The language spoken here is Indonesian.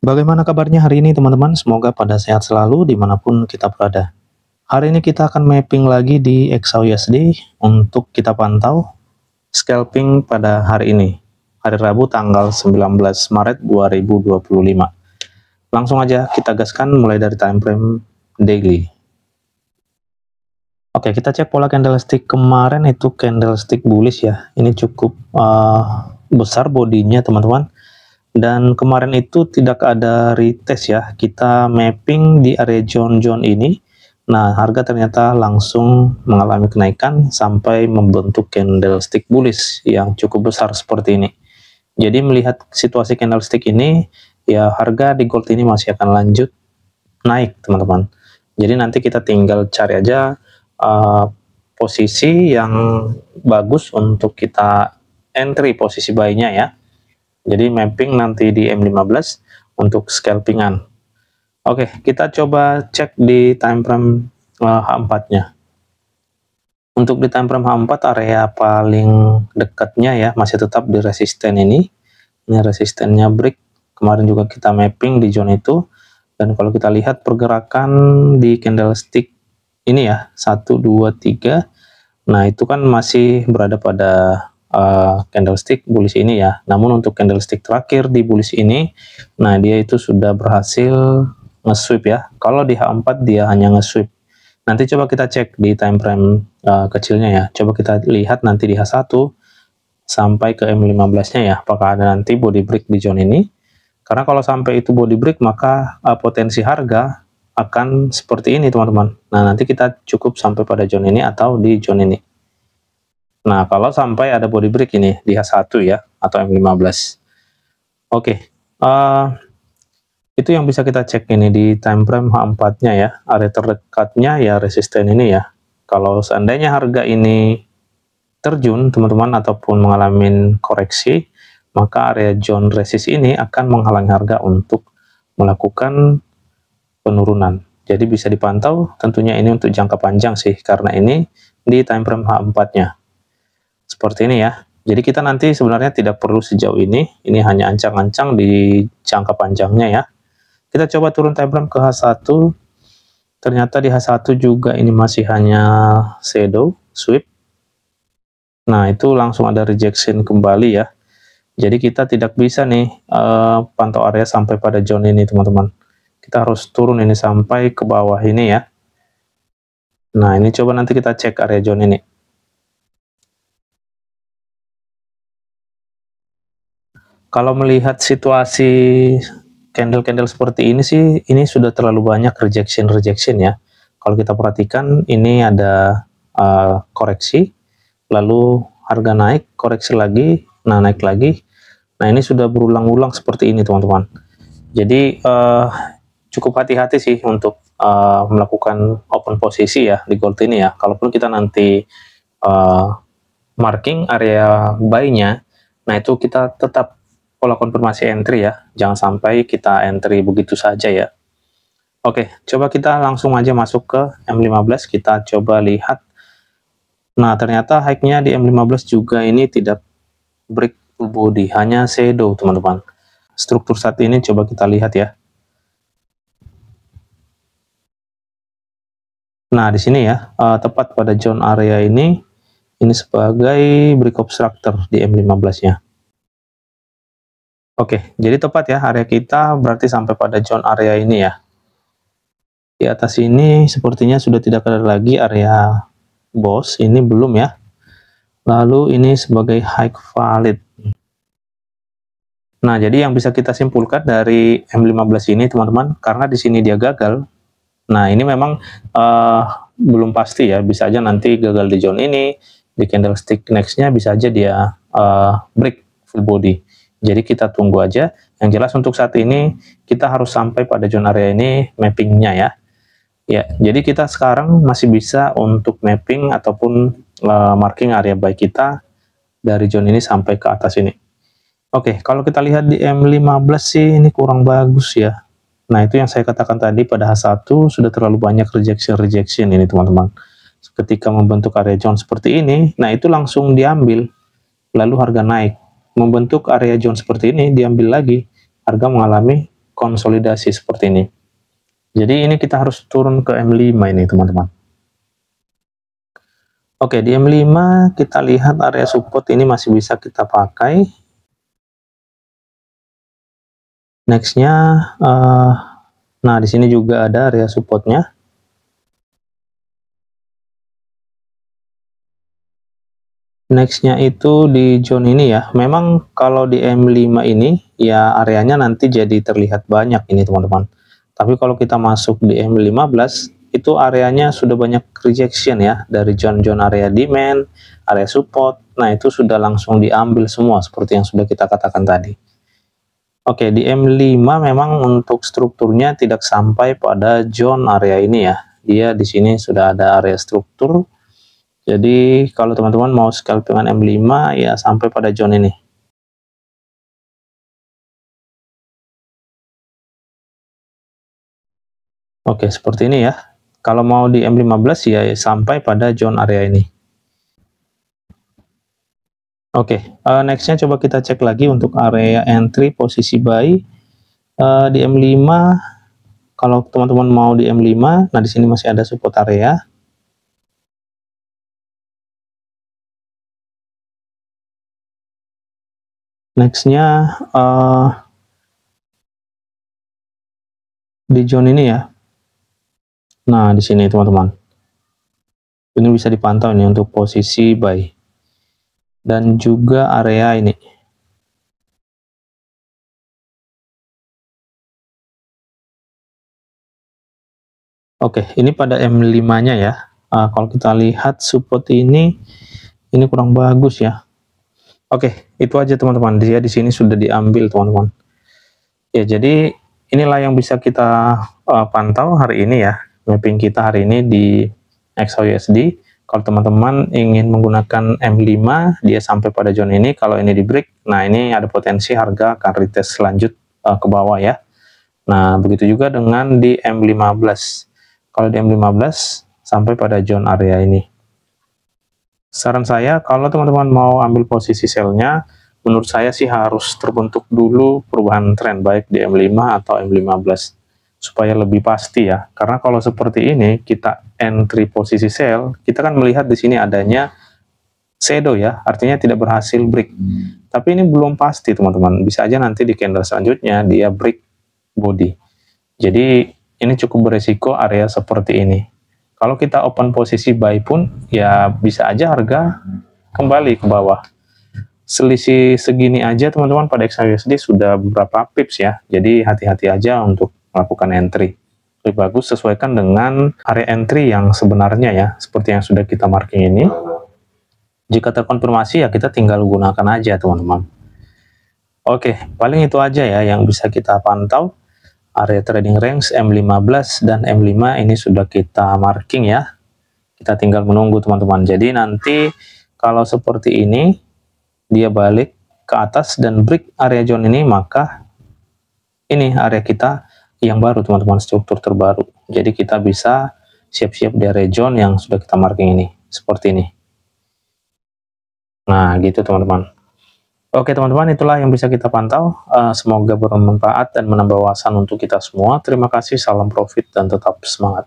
Bagaimana kabarnya hari ini teman-teman? Semoga pada sehat selalu dimanapun kita berada. Hari ini kita akan mapping lagi di XAUUSD untuk kita pantau scalping pada hari ini, hari Rabu tanggal 19 Maret 2025. Langsung aja kita gaskan mulai dari time frame daily. Oke, kita cek pola candlestick kemarin itu candlestick bullish ya. Ini cukup besar bodinya teman-teman. Dan kemarin itu tidak ada retest ya, kita mapping di area zone ini. Nah, harga ternyata langsung mengalami kenaikan sampai membentuk candlestick bullish yang cukup besar seperti ini. Jadi melihat situasi candlestick ini, ya harga di gold ini masih akan lanjut naik teman-teman. Jadi nanti kita tinggal cari aja posisi yang bagus untuk kita entry posisi buy-nya ya. Jadi mapping nanti di M15 untuk scalpingan. Oke, kita coba cek di time frame H4-nya. Untuk di time frame H4 area paling dekatnya ya masih tetap di resisten ini. Ini resistennya break. Kemarin juga kita mapping di zone itu. Dan kalau kita lihat pergerakan di candlestick ini ya, 1, 2, 3. Nah, itu kan masih berada pada candlestick bullish ini ya. Namun untuk candlestick terakhir di bullish ini, nah dia itu sudah berhasil nge-sweep ya. Kalau di H4 dia hanya nge-sweep. Nanti coba kita cek di time frame kecilnya ya. Coba kita lihat nanti di H1 sampai ke M15-nya ya. Apakah ada nanti body break di zone ini? Karena kalau sampai itu body break, maka potensi harga akan seperti ini teman-teman. Nah, nanti kita cukup sampai pada zone ini atau di zone ini. Nah, kalau sampai ada body break ini di H1 ya, atau M15. Oke, itu yang bisa kita cek ini di time frame H4-nya ya. Area terdekatnya ya resisten ini ya. Kalau seandainya harga ini terjun teman-teman ataupun mengalami koreksi, maka area zone resist ini akan menghalangi harga untuk melakukan penurunan. Jadi bisa dipantau tentunya ini untuk jangka panjang sih, karena ini di time frame H4-nya. Seperti ini ya. Jadi kita nanti sebenarnya tidak perlu sejauh ini hanya ancang-ancang di jangka panjangnya ya. Kita coba turun time frame ke H1. Ternyata di H1 juga ini masih hanya shadow, sweep. Nah, itu langsung ada rejection kembali ya. Jadi kita tidak bisa nih pantau area sampai pada zone ini teman-teman. Kita harus turun ini sampai ke bawah ini ya. Nah, ini coba nanti kita cek area zone ini. Kalau melihat situasi candle-candle seperti ini sih, ini sudah terlalu banyak rejection ya. Kalau kita perhatikan, ini ada koreksi, lalu harga naik, koreksi lagi, nah naik lagi. Nah, ini sudah berulang-ulang seperti ini teman-teman. Jadi cukup hati-hati sih untuk melakukan open posisi ya di gold ini ya. Kalaupun kita nanti marking area buy-nya, nah itu kita tetap pola konfirmasi entry ya. Jangan sampai kita entry begitu saja ya. Oke, coba kita langsung aja masuk ke M15, kita coba lihat. Nah, ternyata high-nya di M15 juga ini tidak break full body, hanya shadow teman-teman. Struktur saat ini coba kita lihat ya. Nah, di sini ya, tepat pada zone area ini sebagai break obstructor di M15-nya. Oke, jadi tepat ya area kita berarti sampai pada zone area ini ya. Di atas ini sepertinya sudah tidak ada lagi area boss, ini belum ya. Lalu ini sebagai high valid. Nah, jadi yang bisa kita simpulkan dari M15 ini teman-teman, karena di sini dia gagal. Nah, ini memang belum pasti ya, bisa aja nanti gagal di zone ini, di candlestick next-nya bisa aja dia break full body. Jadi kita tunggu aja. Yang jelas untuk saat ini kita harus sampai pada zone area ini mappingnya ya. Ya, jadi kita sekarang masih bisa untuk mapping ataupun marking area buy kita dari zone ini sampai ke atas ini. Oke, kalau kita lihat di M15 sih ini kurang bagus ya. Nah, itu yang saya katakan tadi, pada H1 sudah terlalu banyak rejection ini teman-teman. Ketika membentuk area zone seperti ini, nah itu langsung diambil, lalu harga naik. Membentuk area zone seperti ini, diambil lagi, harga mengalami konsolidasi seperti ini. Jadi ini kita harus turun ke M5 ini teman-teman. Oke, di M5 kita lihat area support ini masih bisa kita pakai. Nextnya, nah di sini juga ada area supportnya. Nextnya itu di zone ini ya. Memang kalau di M5 ini ya areanya nanti jadi terlihat banyak ini teman-teman. Tapi kalau kita masuk di M15 itu areanya sudah banyak rejection ya dari zone-zone area demand, area support. Nah itu sudah langsung diambil semua seperti yang sudah kita katakan tadi. Oke, di M5 memang untuk strukturnya tidak sampai pada zone area ini ya. Dia di sini sudah ada area struktur. Jadi kalau teman-teman mau scalping dengan M5 ya sampai pada zone ini. Oke, seperti ini ya. Kalau mau di M15 ya sampai pada zone area ini. Oke, nextnya coba kita cek lagi untuk area entry posisi buy di M5. Kalau teman-teman mau di M5, nah di sini masih ada support area. Nextnya di zone ini ya. Nah di sini teman-teman, ini bisa dipantau ini untuk posisi buy dan juga area ini. Oke, ini pada M5-nya ya. Kalau kita lihat support ini kurang bagus ya. Oke, itu aja teman-teman. Dia di sini sudah diambil teman-teman. Ya, jadi inilah yang bisa kita pantau hari ini ya. Mapping kita hari ini di XAUUSD. Kalau teman-teman ingin menggunakan M5, dia sampai pada zone ini. Kalau ini di break, nah ini ada potensi harga akan retest lanjut ke bawah ya. Nah, begitu juga dengan di M15. Kalau di M15 sampai pada zone area ini. Saran saya, kalau teman-teman mau ambil posisi sell-nya, menurut saya sih harus terbentuk dulu perubahan tren, baik di M5 atau M15, supaya lebih pasti ya. Karena kalau seperti ini, kita entry posisi sell, kita kan melihat di sini adanya shadow ya, artinya tidak berhasil break. Tapi ini belum pasti teman-teman, bisa aja nanti di candle selanjutnya dia break body. Jadi ini cukup beresiko area seperti ini. Kalau kita open posisi buy pun, ya bisa aja harga kembali ke bawah. Selisih segini aja teman-teman pada XAUUSD sudah beberapa pips ya. Jadi hati-hati aja untuk melakukan entry. Lebih bagus sesuaikan dengan area entry yang sebenarnya ya, seperti yang sudah kita marking ini. Jika terkonfirmasi ya kita tinggal gunakan aja teman-teman. Oke, paling itu aja ya yang bisa kita pantau. Area trading range M15 dan M5 ini sudah kita marking ya. Kita tinggal menunggu teman-teman. Jadi nanti kalau seperti ini dia balik ke atas dan break area zone ini, maka ini area kita yang baru teman-teman, struktur terbaru. Jadi kita bisa siap-siap di area zone yang sudah kita marking ini, seperti ini. Nah gitu teman-teman. Oke teman-teman, itulah yang bisa kita pantau. Semoga bermanfaat dan menambah wawasan untuk kita semua. Terima kasih, salam profit dan tetap semangat.